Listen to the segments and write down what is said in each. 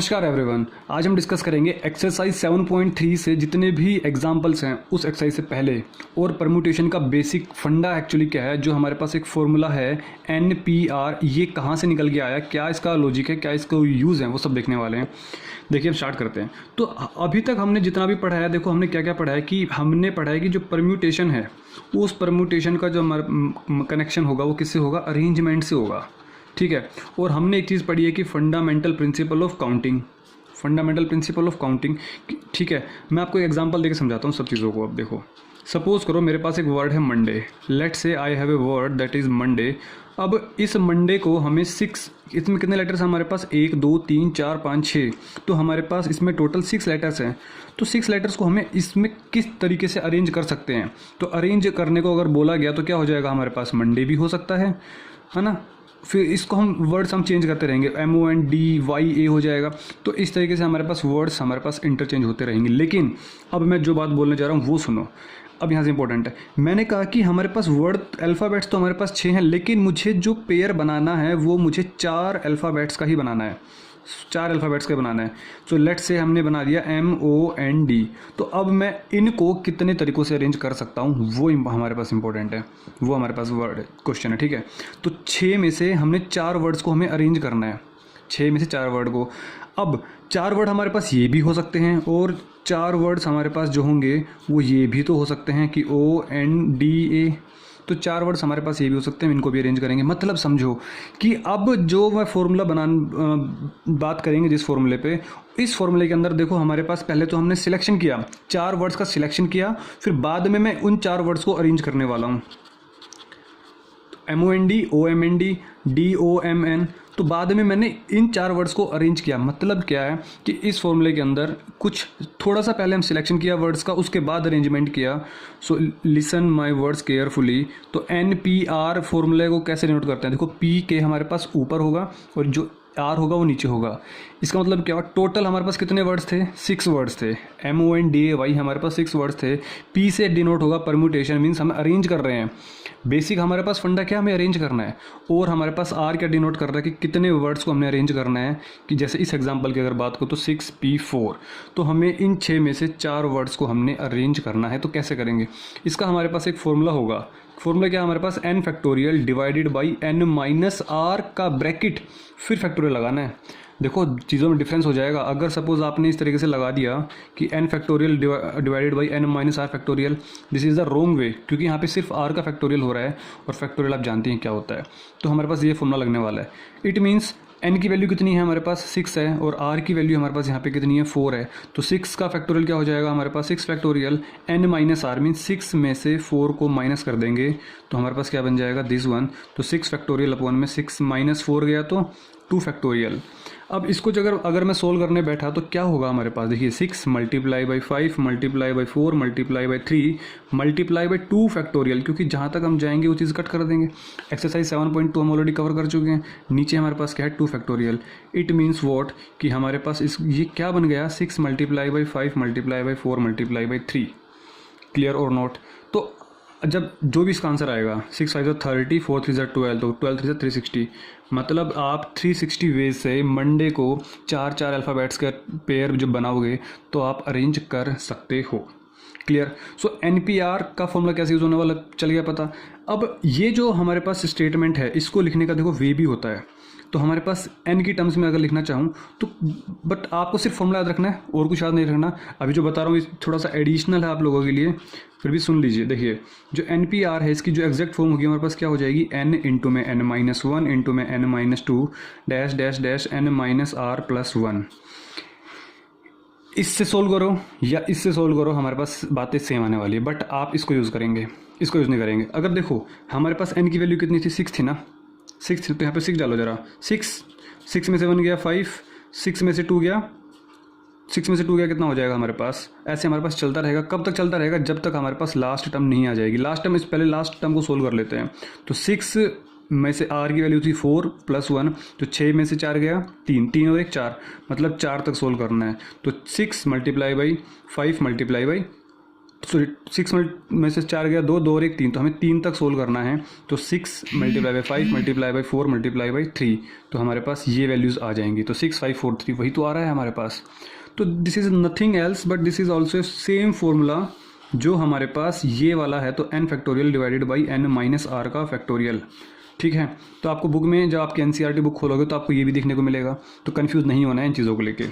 नमस्कार एवरीवन। आज हम डिस्कस करेंगे एक्सरसाइज 7.3 से जितने भी एग्जांपल्स हैं उस एक्सरसाइज से पहले और परम्यूटेशन का बेसिक फंडा एक्चुअली क्या है। जो हमारे पास एक फॉर्मूला है NPR, ये कहाँ से निकल के आया, क्या इसका लॉजिक है, क्या इसका यूज़ है, वो सब देखने वाले हैं। देखिए हम स्टार्ट करते हैं। तो अभी तक हमने जितना भी पढ़ा है, देखो हमने क्या क्या पढ़ा है कि हमने पढ़ा है कि जो परम्यूटेशन है उस परम्यूटेशन का जो हमारा कनेक्शन होगा वो किससे होगा, अरेंजमेंट से होगा। ठीक है। और हमने एक चीज़ पढ़ी है कि fundamental principle of counting, fundamental principle of counting. ठीक है, मैं आपको एक एग्जांपल देके समझाता हूँ सब चीज़ों को। अब देखो, सपोज करो मेरे पास एक वर्ड है मंडे। लेट से I have a word that is Monday. अब इस मंडे को हमें 6, इसमें कितने लेटर्स हैं हमारे पास, 1 2 3 4 5 6, तो हमारे पास इसमें टोटल 6 लेटर्स हैं। तो 6 लेटर्स को हमें इसमें किस तरीके से अरेंज कर सकते हैं। तो अरेंज करने को अगर बोला गया तो क्या हो जाएगा, हमारे पास मंडे भी हो सकता है ना। फिर इसको हम वर्ड्स हम चेंज करते रहेंगे, MONDYA हो जाएगा। तो इस तरीके से हमारे पास वर्ड्स हमारे पास इंटरचेंज होते रहेंगे। लेकिन अब मैं जो बात बोलने जा रहा हूँ वो सुनो। अब यहाँ से इंपॉर्टेंट है, मैंने कहा कि हमारे पास वर्ड अल्फ़ाबेट्स तो हमारे पास 6 हैं, लेकिन मुझे जो पेयर बनाना है वो मुझे 4 अल्फ़ाबेट्स का ही बनाना है, 4 अल्फ़ाबेट्स का बनाना है। सो लेट से हमने बना दिया MOND। तो अब मैं इनको कितने तरीक़ों से अरेंज कर सकता हूँ वो हमारे पास इंपॉर्टेंट है, वो हमारे पास वर्ड क्वेश्चन है। ठीक है, तो 6 में से हमने 4 वर्ड्स को हमें अरेंज करना है, 6 में से 4 वर्ड को। अब 4 वर्ड हमारे पास ये भी हो सकते हैं और 4 वर्ड्स हमारे पास जो होंगे वो ये भी तो हो सकते हैं कि ONDA। तो 4 वर्ड्स हमारे पास ये भी हो सकते हैं, इनको भी अरेंज करेंगे। मतलब समझो कि अब जो मैं फॉर्मूला बात करेंगे जिस फॉर्मूले पे, इस फॉर्मूले के अंदर देखो हमारे पास पहले तो हमने सिलेक्शन किया, 4 वर्ड्स का सिलेक्शन किया, फिर बाद में मैं उन 4 वर्ड्स को अरेंज करने वाला हूँ। MOND, OMND, DOMN। तो बाद में मैंने इन 4 वर्ड्स को अरेंज किया। मतलब क्या है कि इस फॉर्मूले के अंदर कुछ थोड़ा सा पहले हम सिलेक्शन किया वर्ड्स का, उसके बाद अरेंजमेंट किया। So listen my words carefully. तो NPR फॉर्मूले को कैसे डिनोट करते हैं, देखो P के हमारे पास ऊपर होगा और जो R होगा वो नीचे होगा। इसका मतलब क्या हुआ, टोटल हमारे पास कितने वर्ड्स थे, 6 वर्ड्स थे। MONDAY हमारे पास 6 वर्ड्स थे। P से डिनोट होगा परम्यूटेशन, मीन्स हम अरेंज कर रहे हैं। बेसिक हमारे पास फंडा क्या, हमें अरेंज करना है। और हमारे पास R क्या डिनोट कर रहा है कि कितने वर्ड्स को हमने अरेंज करना है। कि जैसे इस एग्जांपल की अगर बात करो तो 6P4, तो हमें इन 6 में से 4 वर्ड्स को हमने अरेंज करना है। तो कैसे करेंगे, इसका हमारे पास एक फॉर्मूला होगा। फॉर्मूला क्या है हमारे पास, N factorial divided by N minus R का ब्रैकेट, फिर फैक्टोरियल लगाना है। देखो चीज़ों में डिफरेंस हो जाएगा। अगर सपोज आपने इस तरीके से लगा दिया कि N factorial divided by N minus R factorial, this is the wrong way, क्योंकि यहाँ पे सिर्फ R का फैक्टोरियल हो रहा है और फैक्टोरियल आप जानते हैं क्या होता है। तो हमारे पास ये फॉर्मूला लगने वाला है। इट मीन्स N की वैल्यू कितनी है हमारे पास, 6 है, और R की वैल्यू हमारे पास यहाँ पे कितनी है, 4 है। तो 6 का फैक्टोरियल क्या हो जाएगा हमारे पास, 6 factorial N minus R, means 6 में से 4 को माइनस कर देंगे तो हमारे पास क्या बन जाएगा, दिस वन। तो 6 फैक्टोरियल अपॉन में 6 माइनस 4 गया तो 2 फैक्टोरियल। अब इसको अगर मैं सोल्व करने बैठा तो क्या होगा हमारे पास, देखिए 6 multiply by 5 multiply by 4 multiply by 3 multiply by 2 factorial, क्योंकि जहाँ तक हम जाएंगे वो चीज़ कट कर देंगे। एक्सरसाइज 7.2 हम ऑलरेडी कवर कर चुके हैं। नीचे हमारे पास क्या है, 2 फैक्टोरियल। इट मीन्स वॉट कि हमारे पास ये क्या बन गया, 6 multiply by 5 multiply by 4 multiply by 3। Clear और नॉट। तो जब जो भी इसका आंसर आएगा, 6 5 30, 4 3 12, तो 12 3 360। मतलब आप 360 वेज से मंडे को 4 अल्फ़ाबेट्स का पेयर जब बनाओगे तो आप अरेंज कर सकते हो। क्लियर। सो NPR का फॉर्मूला कैसे यूज़ होने वाला, चल गया पता। अब ये जो हमारे पास स्टेटमेंट है, इसको लिखने का देखो वे भी होता है। तो हमारे पास N की टर्म्स में अगर लिखना चाहूँ तो, बट आपको सिर्फ फॉर्मूला याद रखना है और कुछ याद नहीं रखना। अभी जो बता रहा हूँ थोड़ा सा एडिशनल है आप लोगों के लिए, फिर भी सुन लीजिए। देखिए जो NPR है, इसकी जो एग्जैक्ट फॉर्म होगी हमारे पास क्या हो जाएगी, N इंटू में N माइनस 1 इंटू में N minus 2 dash dash dash N minus R plus 1। इससे सोल्व करो या इससे सोल्व करो, हमारे पास बातें सेम आने वाली है, बट आप इसको यूज़ करेंगे, इसको यूज़ नहीं करेंगे। अगर देखो हमारे पास N की वैल्यू कितनी थी, 6 थी ना, 6 थी, तो यहाँ पे 6 डालो जरा। 6 में से 1 गया 5, 6 में से 2 गया, 6 में से 2 गया, कितना हो जाएगा हमारे पास। ऐसे हमारे पास चलता रहेगा। कब तक चलता रहेगा, जब तक हमारे पास लास्ट टर्म नहीं आ जाएगी। लास्ट टर्म, इस पहले लास्ट टर्म को सोल्व कर लेते हैं। तो 6 में से R की वैल्यू थी 4 प्लस 1, तो 6 में से 4 गया 3 और 1 4, मतलब 4 तक सोल्व करना है। तो 6 multiply by 5 multiply by sorry 6 में से 4 गया 2, 2 और 1 3, तो हमें 3 तक सोल्व करना है। तो 6 multiply by 5 multiply by 4 multiply by 3, तो हमारे पास ये वैल्यूज़ आ जाएंगी। तो 6 5 4 3 वही तो आ रहा है हमारे पास। तो this is nothing else but this is also same formula जो हमारे पास ये वाला है। तो n factorial divided by n minus R का फैक्टोरियल, ठीक है। तो आपको बुक में जब आपकी NCERT बुक खोलोगे तो आपको ये भी देखने को मिलेगा, तो कन्फ्यूज़ नहीं होना है इन चीज़ों को लेके।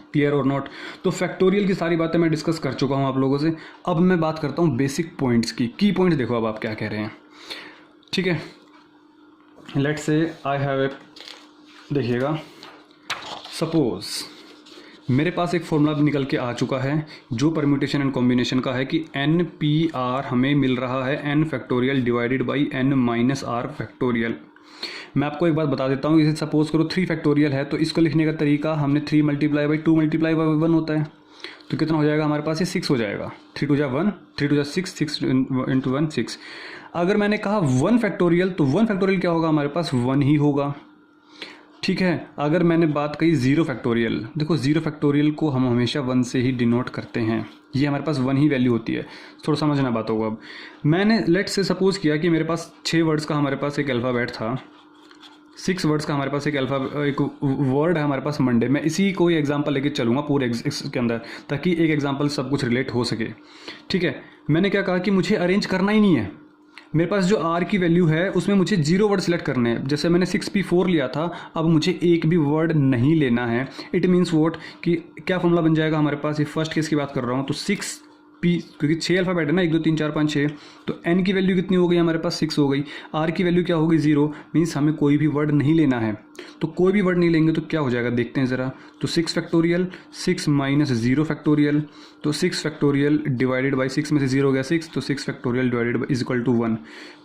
क्लियर और नॉट? तो फैक्टोरियल की सारी बातें मैं डिस्कस कर चुका हूँ आप लोगों से। अब मैं बात करता हूँ बेसिक पॉइंट्स की पॉइंट्स देखो अब आप क्या कह रहे हैं, ठीक है। Let's say I have a, देखिएगा, सपोज मेरे पास एक फॉर्मूला निकल के आ चुका है जो परम्यूटेशन एंड कॉम्बिनेशन का है कि NPR हमें मिल रहा है n factorial divided by n minus R factorial. मैं आपको एक बात बता देता हूँ, इसे सपोज करो 3 फैक्टोरियल है, तो इसको लिखने का तरीका हमने 3 मल्टीप्लाई बाई 2 मल्टीप्लाई बाई 1 होता है। तो कितना हो जाएगा हमारे पास, ये 6 हो जाएगा। 3 2 जा 1, 3 2 जा 6, 6 इंटू 1 6। अगर मैंने कहा 1 फैक्टोरियल, तो 1 फैक्टोरियल क्या होगा हमारे पास, 1 ही होगा, ठीक है। अगर मैंने बात कही 0 फैक्टोरियल, देखो 0 फैक्टोरियल को हम हमेशा 1 से ही डिनोट करते हैं, ये हमारे पास 1 ही वैल्यू होती है। थोड़ा समझना बातों को। अब मैंने लेट से सपोज किया कि मेरे पास 6 वर्ड्स का हमारे पास एक अल्फ़ाबेट था, 6 वर्ड्स का हमारे पास एक वर्ड है हमारे पास मंडे। मैं इसी को ही एग्जांपल लेके चलूँगा पूरे के अंदर, ताकि एक एग्जांपल सब कुछ रिलेट हो सके, ठीक है। मैंने क्या कहा कि मुझे अरेंज करना ही नहीं है, मेरे पास जो R की वैल्यू है उसमें मुझे 0 वर्ड सेलेक्ट करने हैं। जैसे मैंने 6P4 लिया था, अब मुझे एक भी वर्ड नहीं लेना है। इट मीन्स वॉट कि क्या फॉर्मूला बन जाएगा हमारे पास, ये फर्स्ट केस की बात कर रहा हूँ। तो 6P, क्योंकि 6 अल्फ़ाबेट है ना, 1 2 3 4 5 6, तो n की वैल्यू कितनी हो गई हमारे पास, 6 हो गई। R की वैल्यू क्या होगी, 0, मीन्स हमें कोई भी वर्ड नहीं लेना है। तो कोई भी वर्ड नहीं लेंगे तो क्या हो जाएगा, देखते हैं ज़रा। तो 6 फैक्टोरियल 6 माइनस 0 फैक्टोरियल, तो 6 फैक्टोरियल डिवाइडेड बाई 6 में से 0 हो गया 6, तो 6 factorial divided by is equal to 1।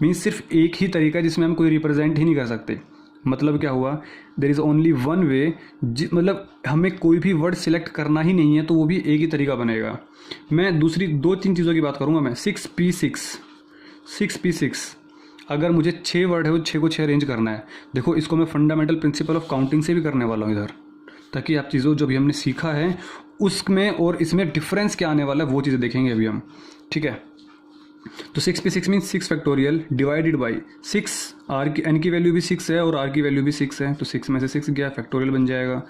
Means सिर्फ एक ही तरीका है जिसमें हम कोई रिप्रेजेंट ही नहीं कर सकते। मतलब क्या हुआ, there is only one way, मतलब हमें कोई भी वर्ड सिलेक्ट करना ही नहीं है, तो वो भी एक ही तरीका बनेगा। मैं दूसरी 2-3 चीज़ों की बात करूँगा मैं। 6P6 अगर मुझे 6 वर्ड है वो 6 को 6 अरेंज करना है। देखो इसको मैं फंडामेंटल प्रिंसिपल ऑफ काउंटिंग से भी करने वाला हूँ इधर, ताकि आप चीज़ों जो भी हमने सीखा है उसमें और इसमें डिफरेंस क्या आने वाला है वो चीज़ें देखेंगे अभी हम, ठीक है। तो 6P6 means 6 factorial divided by 6, R की n की वैल्यू भी 6 है और r की वैल्यू भी 6 है, तो 6 में से 6 गया फैक्टोरियल बन जाएगा।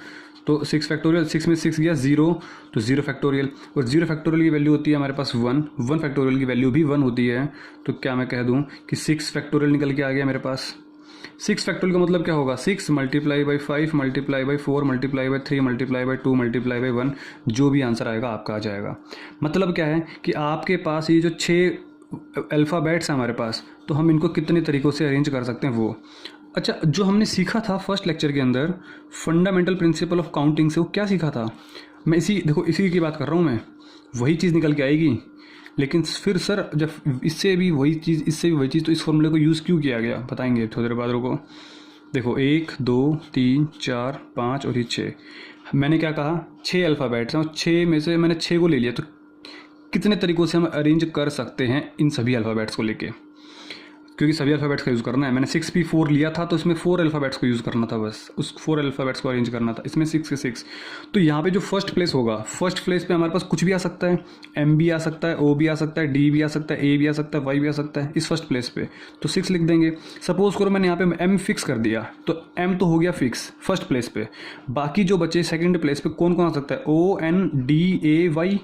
तो 6 फैक्टोरियल, 6 में 6 गया 0, तो 0 फैक्टोरियल, और 0 फैक्टोरियल की वैल्यू होती है हमारे पास 1, 1 फैक्टोरियल की वैल्यू भी 1 होती है। तो क्या मैं कह दूँ कि 6 फैक्टोरियल निकल के आ गया मेरे पास। 6 फैक्टोरियल का मतलब क्या होगा, 6 multiply by 5 multiply by 4 multiply by 3 multiply by 2 multiply by 1, जो भी आंसर आएगा आपका आ जाएगा। मतलब क्या है कि आपके पास ये जो 6 अल्फ़ाबेट्स हैं हमारे पास, तो हम इनको कितने तरीक़ों से अरेंज कर सकते हैं वो। अच्छा, जो हमने सीखा था फर्स्ट लेक्चर के अंदर फंडामेंटल प्रिंसिपल ऑफ काउंटिंग से, वो क्या सीखा था, मैं इसी की बात कर रहा हूँ मैं, वही चीज़ निकल के आएगी। लेकिन फिर सर जब इससे भी वही चीज़ तो इस फॉर्मूले को यूज़ क्यों किया गया, बताएंगे थोड़ी देर बाद। रुको, देखो 1 2 3 4 5 और ये 6, मैंने क्या कहा 6 अल्फ़ाबेट्स हैं और 6 में से मैंने 6 को ले लिया, तो कितने तरीक़ों से हम अरेंज कर सकते हैं इन सभी अल्फ़ाबेट्स को लेके, क्योंकि सभी अल्फ़ाबेट्स का यूज़ करना है। मैंने 6P4 लिया था तो इसमें 4 अल्फ़ाबेट्स को यूज़ करना था, बस उस 4 अल्फ़ाबेट्स को अरेंज करना था, इसमें 6 के 6। तो यहाँ पे जो फर्स्ट प्लेस होगा, फर्स्ट प्लेस पे हमारे पास कुछ भी आ सकता है, M भी आ सकता है, O भी आ सकता है, D भी आ सकता है, A भी आ सकता है, Y भी आ सकता है, इस फर्स्ट प्लेस पे तो 6 लिख देंगे। सपोज़ करो मैंने यहाँ पे M फिक्स कर दिया, तो M तो हो गया फिक्स फर्स्ट प्लेस पे। बाकी जो बचे सेकेंड प्लेस पे कौन कौन आ सकता है, O N D A Y,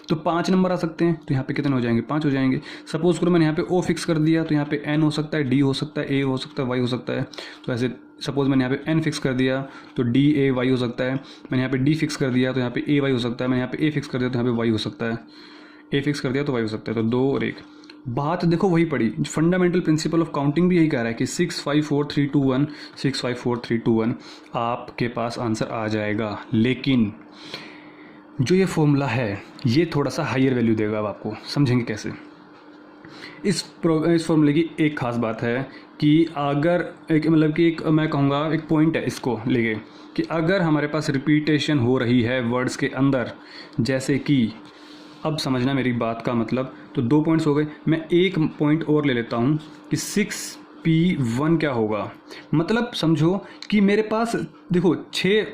तो 5 नंबर आ सकते हैं। तो यहाँ पे कितने हो जाएंगे, 5 हो जाएंगे। सपोज करो मैंने यहाँ पे O फिक्स कर दिया, तो यहाँ पे N हो सकता है, D हो सकता है, A हो सकता है, Y हो सकता है। तो ऐसे सपोज मैंने यहाँ पे N फिक्स कर दिया तो D A Y हो सकता है। मैंने यहाँ पे D फिक्स कर दिया तो यहाँ पे A Y हो सकता है। मैंने यहाँ पे A फिक्स कर दिया तो यहाँ पे Y हो सकता है। A फिक्स कर दिया तो Y हो सकता है। तो 2 और 1, बात देखो वही पड़ी। फंडामेंटल प्रिंसिपल ऑफ काउंटिंग भी यही कह रहा है कि 6 5 4 3 2 1, 6 5 4 3 2 1 आपके पास आंसर आ जाएगा। लेकिन जो ये फॉर्मूला है ये थोड़ा सा हायर वैल्यू देगा। अब आपको समझेंगे कैसे। इस फॉर्मूले की एक ख़ास बात है कि अगर एक मतलब कि एक मैं कहूँगा एक पॉइंट है इसको लेके कि अगर हमारे पास रिपीटेशन हो रही है वर्ड्स के अंदर, जैसे कि अब समझना मेरी बात का मतलब, तो 2 पॉइंट्स हो गए। मैं एक पॉइंट और ले लेता हूँ कि 6P1 क्या होगा। मतलब समझो कि मेरे पास देखो 6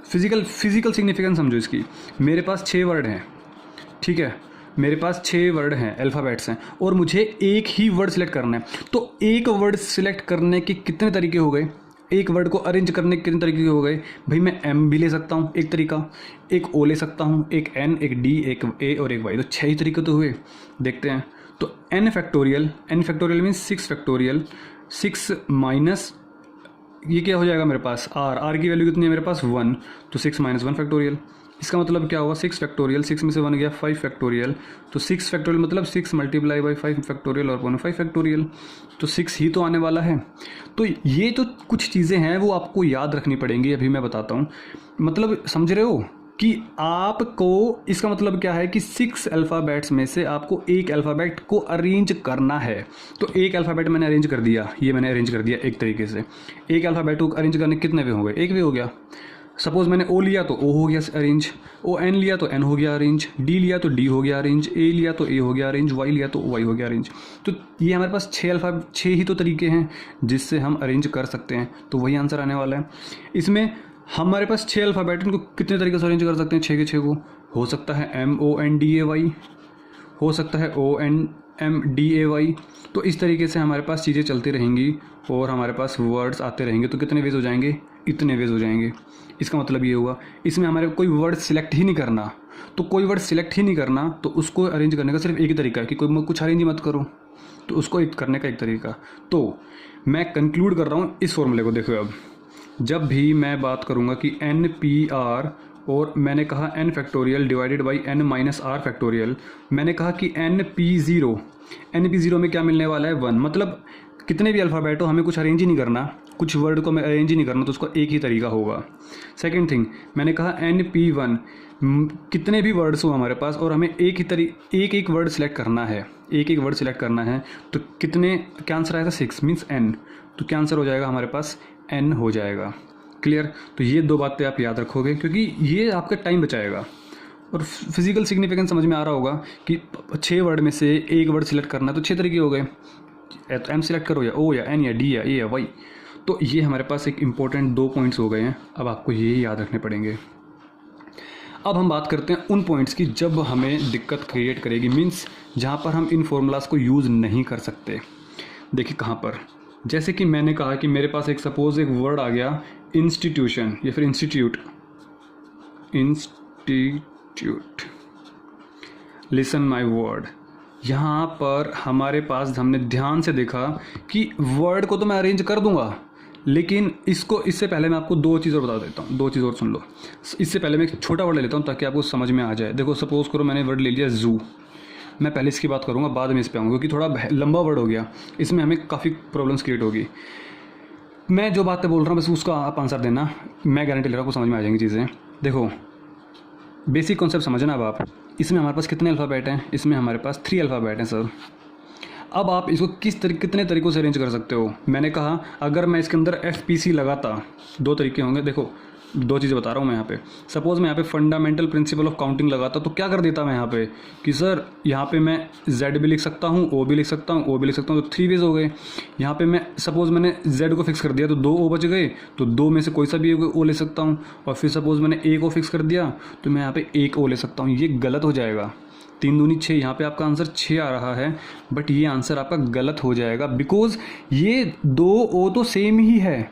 फिज़िकल सिग्निफिकेंस समझो इसकी। मेरे पास 6 वर्ड हैं, ठीक है, मेरे पास 6 वर्ड हैं, अल्फ़ाबेट्स हैं, और मुझे एक ही वर्ड सिलेक्ट करना है। तो एक वर्ड सिलेक्ट करने के कितने तरीके हो गए, एक वर्ड को अरेंज करने के कितने तरीके हो गए भाई। मैं एम भी ले सकता हूँ एक तरीका, एक ओ ले सकता हूँ, एक एन, एक डी, एक ए और एक वाई, तो 6 ही तरीके तो हुए। देखते हैं। तो N factorial means 6 factorial, 6 minus ये क्या हो जाएगा मेरे पास, आर की वैल्यू कितनी है मेरे पास 1, तो 6 माइनस 1 फैक्टोरियल। इसका मतलब क्या हुआ, 6 फैक्टोरियल, 6 में से 1 गया 5 फैक्टोरियल, तो 6 फैक्टोरियल मतलब 6 मल्टीप्लाई बाई 5 फैक्टोरियल और 5 फैक्टोरियल, तो 6 ही तो आने वाला है। तो ये तो कुछ चीज़ें हैं वो आपको याद रखनी पड़ेंगी, अभी मैं बताता हूँ। मतलब समझ रहे हो कि आपको इसका मतलब क्या है कि 6 अल्फ़ाबेट्स में से आपको एक अल्फ़ाबेट को अरेंज करना है। तो एक अल्फ़ाबेट मैंने अरेंज कर दिया, ये मैंने अरेंज कर दिया एक तरीके से। एक अल्फ़ाबेट को अरेंज करने कितने वे हो गए, एक वे हो गया। सपोज़ मैंने ओ लिया तो ओ हो गया अरेंज, ओ एन लिया तो एन हो गया अरेंज, डी लिया तो डी हो गया अरेंज, ए लिया तो ए हो गया अरेंज, वाई लिया तो वाई हो गया अरेंज। तो ये हमारे पास 6 ही तो तरीके हैं जिससे हम अरेंज कर सकते हैं, तो वही आंसर आने वाला है। इसमें हमारे पास 6 अल्फ़ाबेट, इनको कितने तरीके से अरेंज कर सकते हैं, 6 के 6 को। हो सकता है MONDAY, हो सकता है ONMDAY। तो इस तरीके से हमारे पास चीज़ें चलती रहेंगी और हमारे पास वर्ड्स आते रहेंगे। तो कितने वेज हो जाएंगे, इतने वेज हो जाएंगे। इसका मतलब ये हुआ इसमें हमारे कोई वर्ड सिलेक्ट ही नहीं करना। तो कोई वर्ड सिलेक्ट ही नहीं करना तो उसको अरेंज करने का सिर्फ एक ही तरीका है कि कोई कुछ अरेंज ही मत करो, तो उसको करने का एक तरीका। तो मैं कंक्लूड कर रहा हूँ इस फॉर्मूले को। देखो, अब जब भी मैं बात करूँगा कि NPR और मैंने कहा n factorial divided by n minus R factorial, मैंने कहा कि NP0 में क्या मिलने वाला है 1। मतलब कितने भी अल्फ़ाबेट हो हमें कुछ अरेंज ही नहीं करना, कुछ वर्ड को मैं अरेंज ही नहीं करना, तो उसका एक ही तरीका होगा। सेकंड थिंग, मैंने कहा NP1 कितने भी वर्ड्स हो हमारे पास और हमें एक वर्ड सिलेक्ट करना है, एक वर्ड सिलेक्ट करना है, तो कितने, क्या आंसर आएगा 6 मीन्स n, तो क्या आंसर हो जाएगा हमारे पास n हो जाएगा। क्लियर। तो ये 2 बातें आप याद रखोगे क्योंकि ये आपका टाइम बचाएगा। और फिजिकल सिग्निफिकेंस समझ में आ रहा होगा कि 6 वर्ड में से एक वर्ड सिलेक्ट करना है, तो 6 तरीके हो गए। तो एम सिलेक्ट करो या ओ या एन या डी या ए या वाई। तो ये हमारे पास एक इम्पोर्टेंट 2 पॉइंट्स हो गए हैं। अब आपको ये याद रखने पड़ेंगे। अब हम बात करते हैं उन पॉइंट्स की जब हमें दिक्कत क्रिएट करेगी, मीन्स जहाँ पर हम इन फॉर्मूलाज को यूज़ नहीं कर सकते। देखिए कहाँ पर, जैसे कि मैंने कहा कि मेरे पास सपोज एक वर्ड आ गया इंस्टीट्यूशन या फिर इंस्टीट्यूट। Listen my word. यहाँ पर हमारे पास हमने ध्यान से देखा कि वर्ड को तो मैं अरेंज कर दूंगा, लेकिन इससे पहले मैं आपको 2 चीज़ और बता देता हूँ, 2 चीज़ और सुन लो। इससे पहले मैं एक छोटा वर्ड ले लेता हूँ ताकि आपको समझ में आ जाए। देखो सपोज करो मैंने वर्ड ले लिया जू, मैं पहले इसकी बात करूँगा, बाद में इस पे आऊँगा क्योंकि थोड़ा लंबा वर्ड हो गया, इसमें हमें काफ़ी प्रॉब्लम्स क्रिएट होगी। मैं जो बातें बोल रहा हूँ बस उसका आप आंसर देना, मैं गारंटी ले रहा हूँ आपको समझ में आ जाएंगी चीज़ें। देखो बेसिक कॉन्सेप्ट समझना। अब आप इसमें हमारे पास कितने अल्फ़ाबेट हैं, इसमें हमारे पास 3 अल्फ़ाबेट हैं सर। अब आप इसको कितने तरीक़ों से अरेंज कर सकते हो। मैंने कहा अगर मैं इसके अंदर FPC लगाता, 2 तरीके होंगे। देखो 2 चीज़ें बता रहा हूँ मैं यहाँ पे। सपोज़ मैं यहाँ पे फंडामेंटल प्रिंसिपल ऑफ काउंटिंग लगाता तो क्या कर देता मैं यहाँ पे कि सर यहाँ पे मैं Z भी लिख सकता हूँ, O भी लिख सकता हूँ, O भी लिख सकता हूँ, तो 3 वेज हो गए। यहाँ पे मैं सपोज़ मैंने Z को फिक्स कर दिया तो 2 O बच गए, तो 2 में से कोई सा भी O ले सकता हूँ। और फिर सपोज़ मैंने A को फिक्स कर दिया तो मैं यहाँ पे 1 O ले सकता हूँ। ये गलत हो जाएगा। 3 दूनी 6, यहाँ पे आपका आंसर 6 आ रहा है, बट ये आंसर आपका गलत हो जाएगा बिकॉज ये 2 O तो सेम ही है,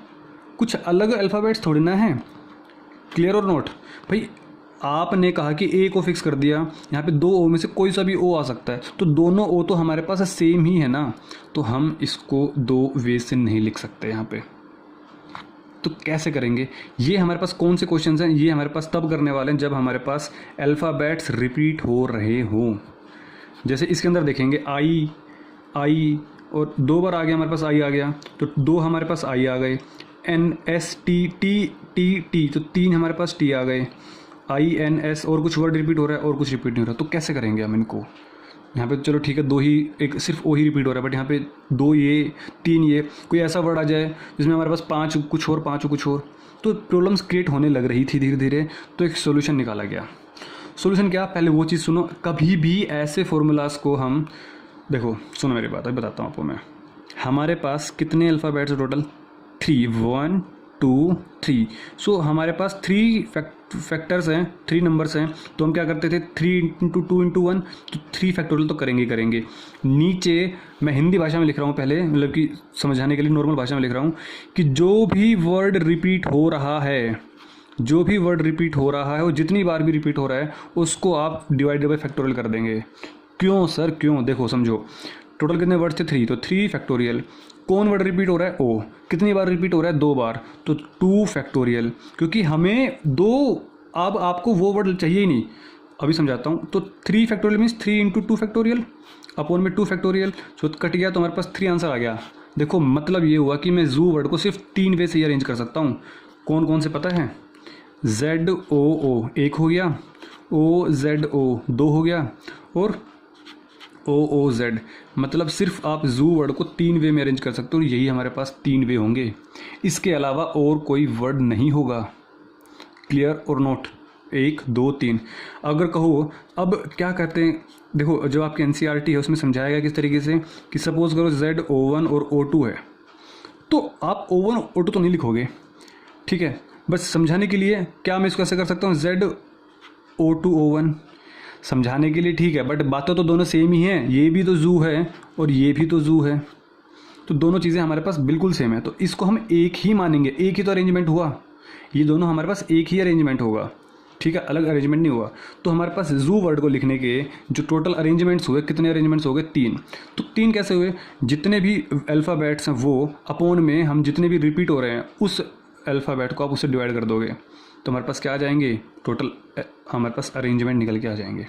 कुछ अलग अल्फ़ाबेट्स थोड़ी ना है। क्लियर और नोट भाई, आपने कहा कि ए को फिक्स कर दिया, यहाँ पे 2 ओ में से कोई सा भी ओ आ सकता है, तो दोनों ओ तो हमारे पास सेम ही है ना, तो हम इसको 2 वे से नहीं लिख सकते यहाँ पे। तो कैसे करेंगे, ये हमारे पास कौन से क्वेश्चंस हैं, ये हमारे पास तब करने वाले हैं जब हमारे पास अल्फ़ाबेट्स रिपीट हो रहे हों। जैसे इसके अंदर देखेंगे आई और 2 बार आ गया हमारे पास आई आ गया, तो 2 हमारे पास आई आ गए। NSTT तो 3 हमारे पास टी आ गए। INS और कुछ वर्ड रिपीट हो रहा है और कुछ रिपीट नहीं हो रहा, तो कैसे करेंगे हम इनको। यहाँ पे चलो ठीक है 2 ही, एक सिर्फ ओ ही रिपीट हो रहा है, बट यहाँ पे 2 ये 3 ये, कोई ऐसा वर्ड आ जाए जिसमें हमारे पास 5 कुछ और 5 कुछ और, तो प्रॉब्लम्स क्रिएट होने लग रही थी धीरे धीरे। तो एक सोल्यूशन निकाला गया। सोल्यूशन क्या, पहले वो चीज़ सुनो। कभी भी ऐसे फॉर्मूलाज को हम, देखो सुनो मेरी बात, अभी बताता हूँ आपको मैं। हमारे पास कितने अल्फ़ाबेट्स टोटल, 3, 1 2 3। सो हमारे पास फैक्टर्स हैं, 3 नंबर्स हैं, तो हम क्या करते थे 3 इंटू 2 इंटू 1, तो 3 फैक्टोरियल तो करेंगे ही करेंगे। नीचे मैं हिंदी भाषा में लिख रहा हूँ पहले, मतलब कि समझाने के लिए नॉर्मल भाषा में लिख रहा हूँ कि जो भी वर्ड रिपीट हो रहा है, जो भी वर्ड रिपीट हो रहा है, वो जितनी बार भी रिपीट हो रहा है उसको आप डिवाइडेड बाई फैक्टोरियल कर देंगे। क्यों सर क्यों? देखो समझो, टोटल कितने वर्ड थे 3, तो 3 फैक्टोरियल। कौन वर्ड रिपीट हो रहा है? ओ। कितनी बार रिपीट हो रहा है? 2 बार, तो 2 फैक्टोरियल। क्योंकि हमें 2, अब आपको वो वर्ड चाहिए ही नहीं, अभी समझाता हूँ। तो 3 factorial means 3 into 2 factorial upon में 2 फैक्टोरियल, जो कट गया तो हमारे पास 3 आंसर आ गया। देखो मतलब ये हुआ कि मैं जू वर्ड को सिर्फ 3 वे से ही अरेंज कर सकता हूँ। कौन कौन से पता है? ZOO 1 हो गया, OZO 2 हो गया, और OOZ, मतलब सिर्फ आप जू वर्ड को 3 वे में अरेंज कर सकते हो, और यही हमारे पास 3 वे होंगे। इसके अलावा और कोई वर्ड नहीं होगा। क्लियर और नोट? 1 2 3। अगर कहो अब क्या करते हैं, देखो जो आपकी NCERT है उसमें समझाया गया किस तरीके से कि सपोज करो ZO1 और O2 है, तो आप O1 O2 तो नहीं लिखोगे, ठीक है। बस समझाने के लिए क्या मैं इसको ऐसे कर सकता हूँ ZO2O1, समझाने के लिए, ठीक है। बट बातें तो दोनों सेम ही हैं, ये भी तो जू है और ये भी तो जू है, तो दोनों चीज़ें हमारे पास बिल्कुल सेम है, तो इसको हम एक ही मानेंगे। एक ही तो अरेंजमेंट हुआ, ये दोनों हमारे पास एक ही अरेंजमेंट होगा, ठीक है, अलग अरेंजमेंट नहीं हुआ। तो हमारे पास जू वर्ड को लिखने के जो टोटल अरेंजमेंट्स हुए, कितने अरेंजमेंट्स हो गए? 3। तो 3 कैसे हुए? जितने भी अल्फ़ाबेट्स हैं वो अपॉन में हम जितने भी रिपीट हो रहे हैं उस अल्फ़ाबेट को आप उससे डिवाइड कर दोगे, तो हमारे पास क्या आ जाएंगे? टोटल हमारे पास अरेंजमेंट निकल के आ जाएंगे।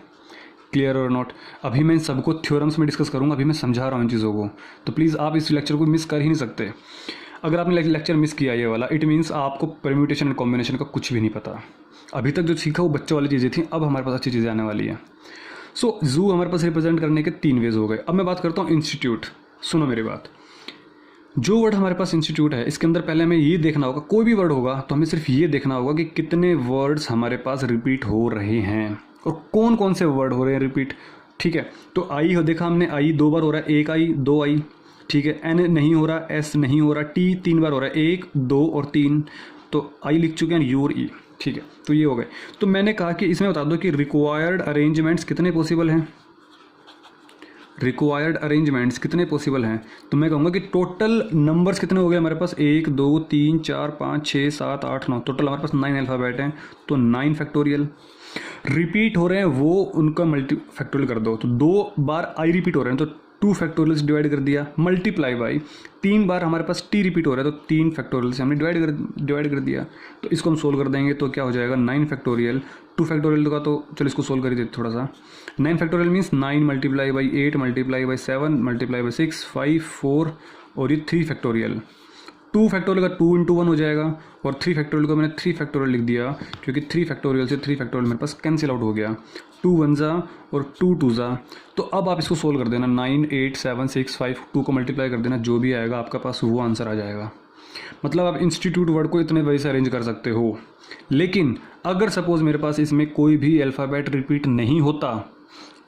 क्लियर और नॉट? अभी मैं इन सबको थ्योरम्स में डिस्कस करूंगा, अभी मैं समझा रहा हूँ इन चीज़ों को, तो प्लीज़ आप इस लेक्चर को मिस कर ही नहीं सकते। अगर आपने लेक्चर मिस किया ये वाला, इट मीन्स आपको परम्यूटेशन एंड कॉम्बिनेशन का कुछ भी नहीं पता। अभी तक जो सीखा वो बच्चों वाली चीज़ें थी, अब हमारे पास अच्छी चीज़ें आने वाली है। सो जू हमारे पास रिप्रेजेंट करने के 3 वेज हो गए। अब मैं बात करता हूँ इंस्टीट्यूट। सुनो मेरी बात, जो वर्ड हमारे पास इंस्टीट्यूट है, इसके अंदर पहले हमें ये देखना होगा, कोई भी वर्ड होगा तो हमें सिर्फ ये देखना होगा कि कितने वर्ड्स हमारे पास रिपीट हो रहे हैं और कौन कौन से वर्ड हो रहे हैं रिपीट, ठीक है। तो आई हो, देखा हमने, आई 2 बार हो रहा है, 1 आई 2 आई, ठीक है। एन नहीं हो रहा, एस नहीं हो रहा, टी 3 बार हो रहा है, 1 2 और 3, तो आई लिख चुके हैं, यू और ई, ठीक है। तो ये हो गए। तो मैंने कहा कि इसमें बता दो कि रिक्वायर्ड अरेंजमेंट्स कितने पॉसिबल हैं, रिक्वायर्ड अरेंजमेंट्स कितने पॉसिबल हैं। तो मैं कहूँगा कि टोटल नंबर्स कितने हो गए हमारे पास? 1 2 3 4 5 6 7 8 9, टोटल हमारे पास 9 अल्फ़ाबेट हैं, तो 9 फैक्टोरियल। रिपीट हो रहे हैं वो उनका मल्टी फैक्टोरियल कर दो, तो 2 बार आई रिपीट हो रहे हैं तो 2 फैक्टोरियल से डिवाइड कर दिया, मल्टीप्लाई बाई 3 बार हमारे पास टी रिपीट हो रहा है तो 3 फैक्टोरियल से हमने डिवाइड कर दिया। तो इसको हम सोल्व कर देंगे तो क्या हो जाएगा? 9 फैक्टोरियल। 2 फैक्टोरियल का तो चलो इसको सोल्व कर ही देते थोड़ा सा। 9 factorial means 9 multiply by 8 multiply by 7 multiply by 6 5 4 और ये 3 फैक्टोरियल। 2 फैक्टोरियल का 2 इंटू 1 हो जाएगा, और 3 फैक्टोरियल को मैंने 3 फैक्टोरियल लिख दिया क्योंकि 3 फैक्टोरियल से 3 फैक्टोरियल मेरे पास कैंसिल आउट हो गया, 2 1 ज़ा और 2 2 ज़ा। तो अब आप इसको सोल्व कर देना, 9 8 7 6 5, 2 को मल्टीप्लाई कर देना, जो भी आएगा आपका पास वो आंसर आ जाएगा। मतलब आप इंस्टीट्यूट वर्ड को इतने वजह से अरेंज कर सकते हो। लेकिन अगर सपोज मेरे पास इसमें कोई भी अल्फ़ाबेट रिपीट नहीं होता,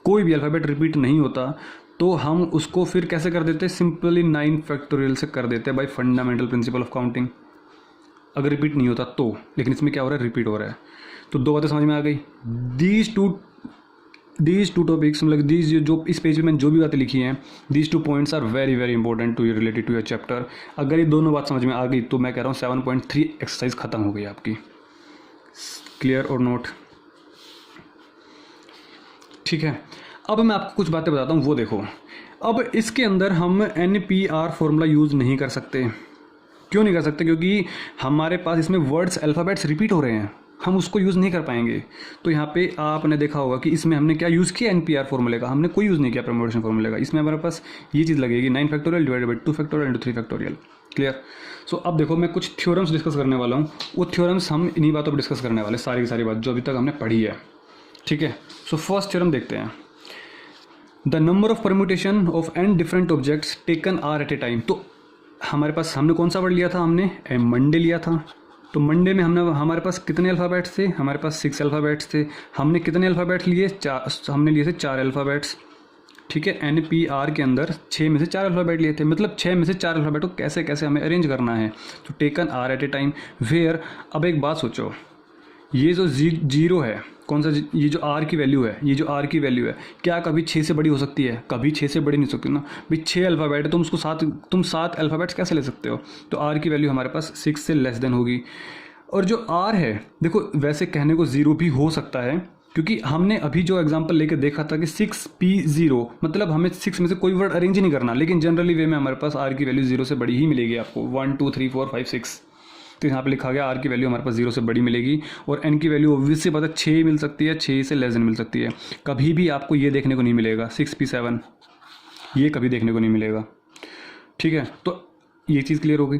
कोई भी अल्फ़ाबेट रिपीट नहीं होता, तो हम उसको फिर कैसे कर देते? सिंपली 9 फैक्टोरियल से कर देते हैं bye fundamental principle of counting, अगर रिपीट नहीं होता तो। लेकिन इसमें क्या हो रहा है? रिपीट हो रहा है। तो 2 बातें समझ में आ गई। दीज टू टॉपिक्स, मतलब दीज जो इस पेज पे मैंने जो भी बातें लिखी हैं, these 2 points are very very important to related to your chapter. अगर ये दोनों बात समझ में आ गई तो मैं कह रहा हूँ 7.3 एक्सरसाइज खत्म हो गई आपकी। क्लियर और नोट? ठीक है। अब मैं आपको कुछ बातें बताता हूँ, वो देखो। अब इसके अंदर हम NPR फॉर्मूला यूज़ नहीं कर सकते। क्यों नहीं कर सकते? क्योंकि हमारे पास इसमें वर्ड्स अल्फ़ाबेट्स रिपीट हो रहे हैं, हम उसको यूज़ नहीं कर पाएंगे। तो यहाँ पे आपने देखा होगा कि इसमें हमने क्या यूज़ किया? NPR फॉर्मूले का। हमने कोई यूज़ नहीं किया परम्यूटेशन फॉर्मूले का। इसमें हमारे पास ये चीज़ लगेगी 9 factorial divided by 2 factorial into 3 factorial. Clear? So अब देखो मैं कुछ थ्योरम्स डिस्कस करने वाला हूँ, वो थ्योरम्स हम इन्हीं बातों पर डिस्कस करने वाले, सारी की सारी बात जो अभी तक हमने पढ़ी है। ठीक है। सो फर्स्ट थ्योरम देखते हैं, the number of permutation of N different objects taken R at a time. तो हमारे पास हमने कौन सा वर्ड लिया था? हमने मंडे लिया था। तो मंडे में हमारे पास कितने अल्फ़ाबेट्स थे? हमारे पास 6 अल्फ़ाबेट्स थे। हमने कितने अल्फ़ाबेट्स लिए? हमने लिए थे 4 अल्फ़ाबेट्स। ठीक है। NPR के अंदर 6 में से 4 अल्फ़ाबेट लिए थे, मतलब 6 में से 4 अल्फ़ाबेट को कैसे कैसे हमें अरेंज करना है। तो taken R at a time where. अब एक बात सोचो, ये जो जीरो है, कौन सा, ये जो आर की वैल्यू है, ये जो आर की वैल्यू है, क्या कभी 6 से बड़ी हो सकती है? कभी 6 से बड़ी नहीं हो सकती ना भाई। 6 अल्फ़ाबेट है, तुम 7 अल्फ़ाबेट्स कैसे ले सकते हो? तो आर की वैल्यू हमारे पास 6 से लेस देन होगी। और जो आर है, देखो वैसे कहने को 0 भी हो सकता है, क्योंकि हमने अभी जो एग्जांपल लेके देखा था कि 6P0, मतलब हमें 6 में से कोई वर्ड अरेंज ही नहीं करना, लेकिन जनरली वे में हमारे पास आर की वैल्यू 0 से बड़ी ही मिलेगी आपको। 1 2 3 4 5 6, तो यहाँ पे लिखा गया आर की वैल्यू हमारे पास 0 से बड़ी मिलेगी। और एन की वैल्यू ऑब्वियसली पता 6 मिल सकती है, 6 से लेस देन मिल सकती है। कभी भी आपको ये देखने को नहीं मिलेगा 6P7, ये कभी देखने को नहीं मिलेगा। ठीक है, तो ये चीज़ क्लियर हो गई।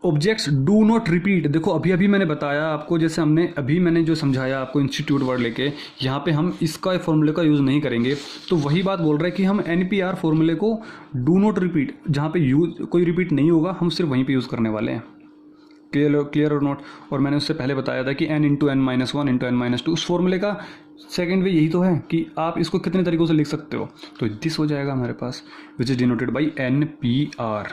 ऑब्जेक्ट्स डू नॉट रिपीट, देखो अभी अभी मैंने बताया आपको, जैसे मैंने जो समझाया आपको इंस्टीट्यूट वर्ड लेके, यहाँ पे हम इसका फॉर्मूले का यूज़ नहीं करेंगे। तो वही बात बोल रहा है कि हम NPR फॉर्मूले को डू नॉट रिपीट, जहाँ पे यूज कोई रिपीट नहीं होगा, हम सिर्फ वहीं पे यूज़ करने वाले हैं। क्लियर और नोट। और मैंने उससे पहले बताया था कि n into n minus 1 into n minus 2, उस फॉर्मूले का सेकेंड वे यही तो है कि आप इसको कितने तरीक़ों से लिख सकते हो। तो दिस हो जाएगा हमारे पास, which is denoted by NPR।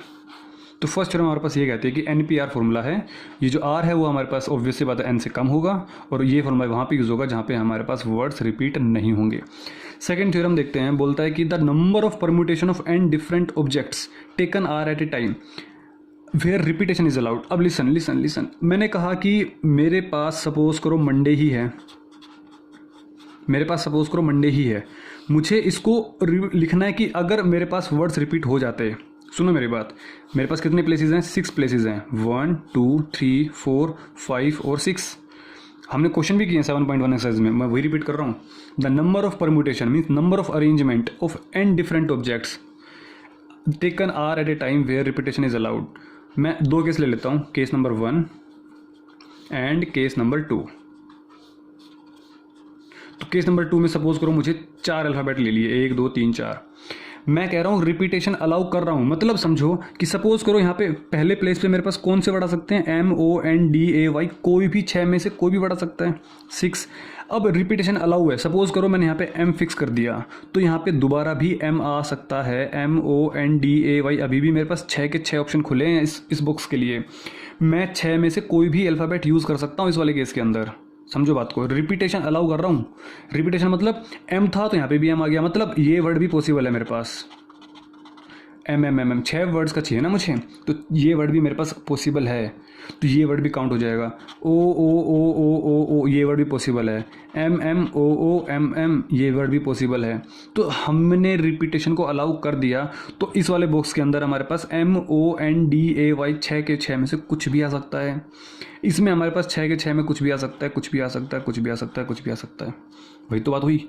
तो फर्स्ट थ्योरम हमारे पास ये कहती है कि NPR फॉर्मूला है, ये जो R है वो हमारे पास ऑब्वियसली बात है n से कम होगा, और ये फॉर्मूला वहाँ पे यूज़ होगा जहाँ पे हमारे पास वर्ड्स रिपीट नहीं होंगे। सेकंड थ्योरम देखते हैं, बोलता है कि the number of permutation of n different objects taken R at a time where repetition is allowed. अब लिसन, मैंने कहा कि मेरे पास सपोज करो मंडे ही है, मुझे इसको लिखना है कि अगर मेरे पास वर्ड्स रिपीट हो जाते हैं, सुनो मेरी बात, मेरे पास कितने प्लेसेस हैं? 6 प्लेसेस हैं, 1 2 3 4 5 और 6। हमने क्वेश्चन भी किए हैं 7.1 एक्सरसाइज में, मैं वही रिपीट कर रहा हूँ। The number of permutation means number of arrangement of n different objects taken R at a time where repetition is allowed. मैं 2 केस ले लेता हूँ, case number 1 and case number 2। तो केस नंबर 2 में सपोज करो मुझे 4 अल्फ़ाबेट ले लिए, 1 2 3 4। मैं कह रहा हूँ रिपीटेशन अलाउ कर रहा हूँ, मतलब समझो कि सपोज करो यहाँ पे पहले प्लेस पे मेरे पास कौन से वर्ड आ सकते हैं? MONDAY, कोई भी 6 में से कोई भी वर्ड आ सकता है, 6। अब रिपीटेशन अलाउ है, सपोज करो मैंने यहाँ पे M फिक्स कर दिया, तो यहाँ पे दोबारा भी M आ सकता है, MONDAY। अभी भी मेरे पास 6 के 6 ऑप्शन खुले हैं इस बॉक्स के लिए। मैं 6 में से कोई भी अल्फ़ाबेट यूज़ कर सकता हूँ इस वाले केस के अंदर। समझो बात को, रिपीटेशन अलाउ कर रहा हूँ। रिपीटेशन मतलब M था तो यहाँ पे भी M आ गया, मतलब ये वर्ड भी पॉसिबल है मेरे पास। M 6 वर्ड्स का चाहिए ना मुझे, तो ये वर्ड भी मेरे पास पॉसिबल है, तो ये वर्ड भी काउंट हो जाएगा। O ये वर्ड भी पॉसिबल है। MM ये वर्ड भी पॉसिबल है। तो हमने रिपीटेशन को अलाउ कर दिया, तो इस वाले बॉक्स के अंदर हमारे पास MONDAY 6 के 6 में से कुछ भी आ सकता है। इसमें हमारे पास 6 के 6 में कुछ भी आ सकता है, कुछ भी आ सकता है, कुछ भी आ सकता है, कुछ भी आ सकता है। वही तो बात हुई।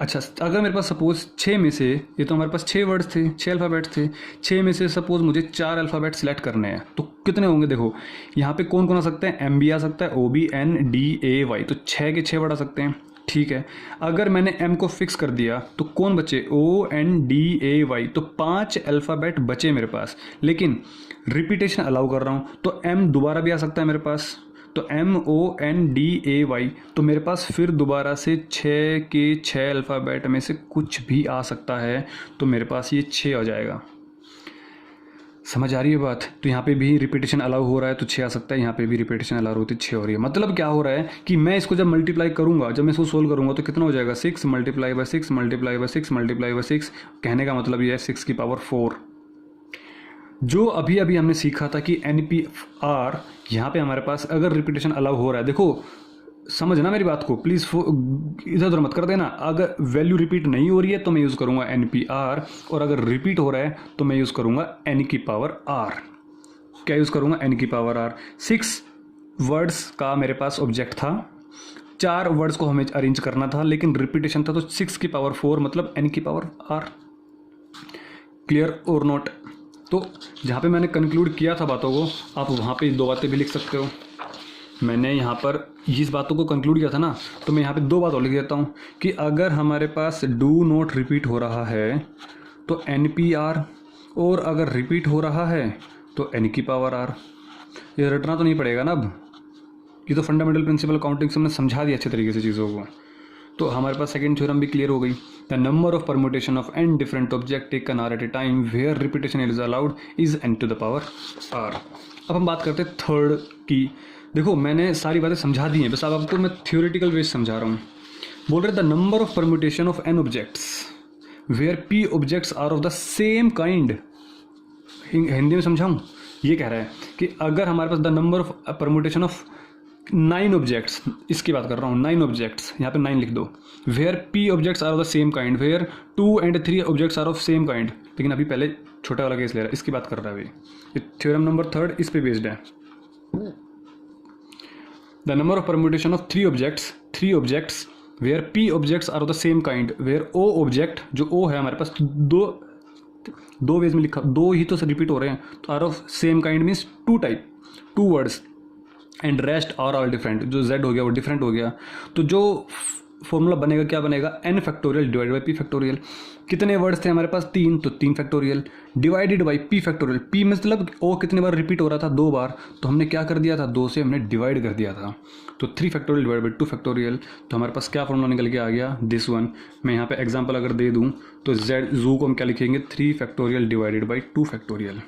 अच्छा, अगर मेरे पास सपोज 6 में से, ये तो हमारे पास 6 वर्ड्स थे, 6 अल्फ़ाबेट्स थे, 6 में से सपोज मुझे 4 अल्फ़ाबेट सिलेक्ट करने हैं, तो कितने होंगे? देखो यहाँ पे कौन कौन आ सकते हैं? M भी आ सकता है, OBNDAY, तो 6 के 6 वर्ड आ सकते हैं। ठीक है, अगर मैंने M को फिक्स कर दिया तो कौन बचे? ONDAY, तो 5 अल्फ़ाबेट बचे मेरे पास, लेकिन रिपीटेशन अलाउ कर रहा हूँ, तो M दोबारा भी आ सकता है मेरे पास, तो MONDAY, तो मेरे पास फिर दोबारा से 6 के 6 अल्फ़ाबेट में से कुछ भी आ सकता है, तो मेरे पास ये 6 हो जाएगा। समझ आ रही है बात? तो यहाँ पे भी रिपीटेशन अलाउ हो रहा है तो 6 आ सकता है, यहाँ पे भी रिपीटेशन अलाउ होती है 6 हो रही है। मतलब क्या हो रहा है कि मैं इसको जब मल्टीप्लाई करूँगा, जब मैं इसको सोल्व करूँगा तो कितना हो जाएगा? 6 multiply by 6 multiply by 6 multiply by 6। कहने का मतलब ये है 6 की पावर 4। जो अभी अभी हमने सीखा था कि NPR, यहाँ पे हमारे पास अगर रिपीटेशन अलाउ हो रहा है, देखो समझना मेरी बात को प्लीज़, इधर उधर मत कर देना। अगर वैल्यू रिपीट नहीं हो रही है तो मैं यूज़ करूँगा NPR, और अगर रिपीट हो रहा है तो मैं यूज़ करूँगा N की पावर R। क्या यूज़ करूँगा? N की पावर R। 6 वर्ड्स का मेरे पास ऑब्जेक्ट था, 4 वर्ड्स को हमें अरेंज करना था, लेकिन रिपीटेशन था, तो 6 की पावर 4 मतलब N की पावर R। क्लियर और नोट? तो जहाँ पे मैंने कंक्लूड किया था बातों को, आप वहाँ पे 2 बातें भी लिख सकते हो। मैंने यहाँ पर इस बातों को कंक्लूड किया था ना, तो मैं यहाँ पे 2 बात और लिख देता हूँ कि अगर हमारे पास डू नॉट रिपीट हो रहा है तो NPR, और अगर रिपीट हो रहा है तो N की पावर R। ये रटना तो नहीं पड़ेगा ना, अब ये तो फंडामेंटल प्रिंसिपल काउंटिंग से हमने समझा दिया अच्छे तरीके से चीज़ों को। तो हमारे पास सेकंड थ्योरम भी क्लियर हो गई। The number of permutation of n different object taken R at a time where repetition is allowed is n to the power R। अब हम बात करते हैं थर्ड की। देखो मैंने सारी बातें समझा दी हैं, बस अब आपको मैं थियोरेटिकल वे समझा रहा हूँ। बोल रहे the number of permutation of N objects where P objects are of the same kind. Hindi में समझाऊँ? ये कह रहा है कि अगर हमारे पास the number of permutation of 9 objects, इसकी बात कर रहा हूँ, 9 ऑब्जेक्ट्स, यहाँ पे 9 लिख दो, where P objects are of the same kind, where 2 and 3 objects are of same kind. लेकिन अभी पहले छोटा वाला केस ले रहा है, इसकी बात कर रहा है भाई। ये थ्योरम नंबर 3 इस पे बेस्ड है। The number of permutation of 3 objects where P objects are of the same kind, where O object, जो ओ है हमारे पास दो वेज में लिखा, दो ही तो रिपीट हो रहे हैं, तो are of same kind means 2 type, 2 words, and rest are all different. जो z हो गया वो डिफरेंट हो गया, तो जो फॉर्मूला बनेगा क्या बनेगा, n factorial divided by p factorial. कितने वर्ड्स थे हमारे पास? 3, तो 3 factorial divided by p factorial. p मतलब ओ कितने बार रिपीट हो रहा था? 2 बार, तो हमने क्या कर दिया था, 2 से हमने डिवाइड कर दिया था, तो 3 फैक्टोरियल डिवाइड बाई 2 फैक्टोरियल। तो हमारे पास क्या फॉर्मूला निकल के आ गया, दिस वन। मैं यहाँ पे एग्जाम्पल अगर दे दूँ तो जू को हम क्या लिखेंगे, 3 फैक्टोरियल डिवाइडेड बाई 2 फैक्टोरियल।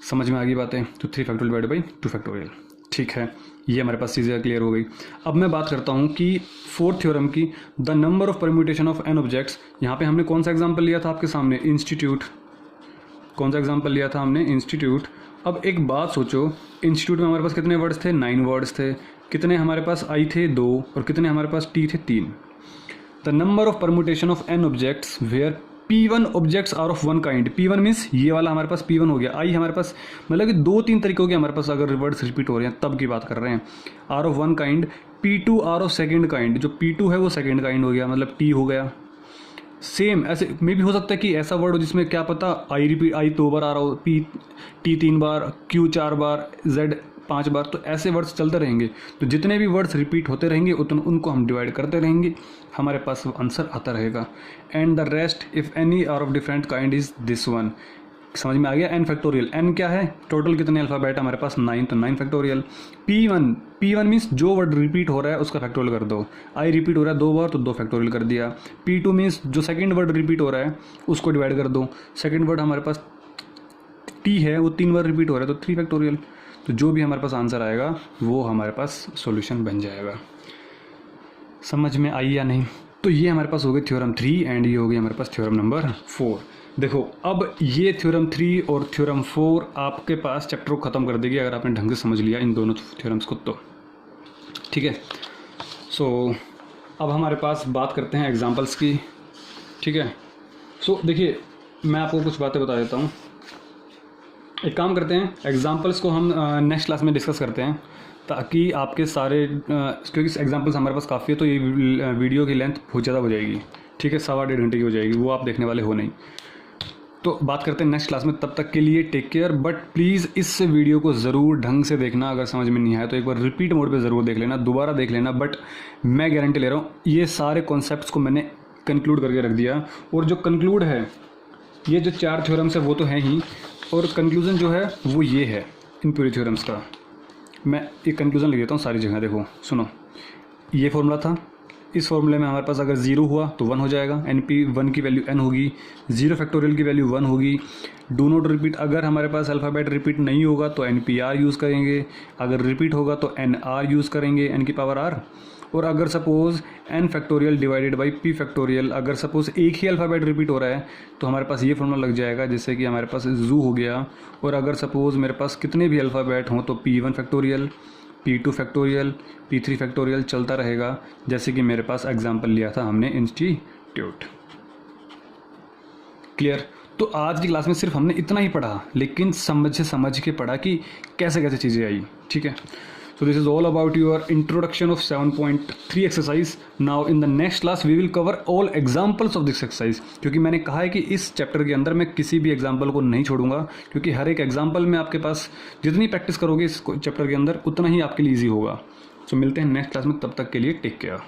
समझ में आ गई बातें? तो 3 फैक्टोरियल डिवाइडेड बाई 2 फैक्टोरियल। ठीक है, ये हमारे पास चीज़ें क्लियर हो गई। अब मैं बात करता हूँ कि 4th थ्योरम की, the number of permutation of N objects. यहाँ पे हमने कौन सा एग्जांपल लिया था आपके सामने, इंस्टीट्यूट। कौन सा एग्जांपल लिया था हमने, इंस्टीट्यूट। अब एक बात सोचो, इंस्टीट्यूट में हमारे पास कितने वर्ड्स थे, 9 वर्ड्स थे। कितने हमारे पास आई थे, 2, और कितने हमारे पास टी थे, 3। The number of permutation of N objects where P1 objects are of one kind. P1 means ये वाला हमारे पास P1 हो गया। आई हमारे पास मतलब कि 2-3 तरीकों के हमारे पास अगर वर्ड्स रिपीट हो रहे हैं तब की बात कर रहे हैं। Are of one kind, P2 are of second kind. जो P2 है वो सेकेंड काइंड हो गया, मतलब T हो गया। सेम ऐसे में भी हो सकता है कि ऐसा वर्ड हो जिसमें क्या पता आई रिपीट, आई 2 बार आ रहा हो, T 3 बार, Q 4 बार, Z 5 बार, तो ऐसे वर्ड्स चलते रहेंगे। तो जितने भी वर्ड्स रिपीट होते रहेंगे उनको हम डिवाइड करते रहेंगे, हमारे पास आंसर आता रहेगा। And the rest if any are of different kind is this one. समझ में आ गया? n फैक्टोरियल, n क्या है, टोटल कितने अल्फ़ाबेट हमारे पास, 9, तो 9 फैक्टोरियल। P1 मीन्स जो वर्ड रिपीट हो रहा है उसका फैक्टोरियल कर दो। आई रिपीट हो रहा है 2 बार, तो 2 फैक्टोरियल कर दिया। P2 मीन्स जो सेकंड वर्ड रिपीट हो रहा है उसको डिवाइड कर दो। सेकंड वर्ड हमारे पास T है, वो 3 बार रिपीट हो रहा है, तो 3 फैक्टोरियल। तो जो भी हमारे पास आंसर आएगा वो हमारे पास सॉल्यूशन बन जाएगा। समझ में आई या नहीं? तो ये हमारे पास हो गई थ्योरम 3 एंड ये हो गई हमारे पास थ्योरम नंबर 4। देखो अब ये थ्योरम 3 और थ्योरम 4 आपके पास चैप्टर को ख़त्म कर देगी अगर आपने ढंग से समझ लिया इन दोनों थ्योरम्स को, तो ठीक है। सो अब हमारे पास बात करते हैं एग्जांपल्स की, ठीक है। सो देखिए मैं आपको कुछ बातें बता देता हूँ। एक काम करते हैं, एग्जांपल्स को हम नेक्स्ट क्लास में डिस्कस करते हैं, ताकि आपके सारे क्योंकि एग्जांपल्स हमारे पास काफ़ी है, तो ये वीडियो की लेंथ बहुत ज़्यादा हो जाएगी, ठीक है, 1.25 घंटे की हो जाएगी, वो आप देखने वाले हो नहीं। तो बात करते हैं नेक्स्ट क्लास में, तब तक के लिए टेक केयर। बट प्लीज़ इस वीडियो को ज़रूर ढंग से देखना, अगर समझ में नहीं आया तो एक बार रिपीट मोड पे ज़रूर देख लेना, दोबारा देख लेना। बट मैं गारंटी ले रहा हूँ ये सारे कॉन्सेप्ट्स को मैंने कंक्लूड करके रख दिया, और जो कंक्लूड है, ये जो 4 थ्योरम्स है वो तो हैं ही, और कंक्लूज़न जो है वो ये है इन पूरी थ्योरम्स का। मैं एक कंक्लूज़न लिख देता हूँ सारी जगह, देखो सुनो। ये फॉर्मूला था, इस फॉर्मूले में हमारे पास अगर 0 हुआ तो 1 हो जाएगा, NP1 की वैल्यू n होगी, 0 फैक्टोरियल की वैल्यू 1 होगी। डू नॉट रिपीट, अगर हमारे पास अल्फ़ाबेट रिपीट नहीं होगा तो NPR यूज़ करेंगे, अगर रिपीट होगा तो NR यूज़ करेंगे, n की पावर r। और अगर suppose n factorial divided by p factorial, अगर सपोज़ एक ही अल्फ़ाबेट रिपीट हो रहा है तो हमारे पास ये फॉर्मूला लग जाएगा, जैसे कि हमारे पास जू हो गया। और अगर सपोज़ मेरे पास कितने भी अल्फ़ाबेट हों तो P1 factorial, P2 factorial, P3 factorial चलता रहेगा, जैसे कि मेरे पास एग्जाम्पल लिया था हमने इंस्टीट्यूट। क्लियर? तो आज की क्लास में सिर्फ हमने इतना ही पढ़ा, लेकिन समझ के पढ़ा कि कैसे कैसे चीज़ें आई, ठीक है। So this is all about your introduction of 7.3 exercise. Now in the next class we will cover all examples of this exercise. क्योंकि मैंने कहा है कि इस चैप्टर के अंदर मैं किसी भी एग्जाम्पल को नहीं छोड़ूंगा, क्योंकि हर एक एग्जाम्पल में आपके पास जितनी प्रैक्टिस करोगे इस चैप्टर के अंदर उतना ही आपके लिए ईजी होगा। सो मिलते हैं नेक्स्ट क्लास में, तब तक के लिए टेक केयर।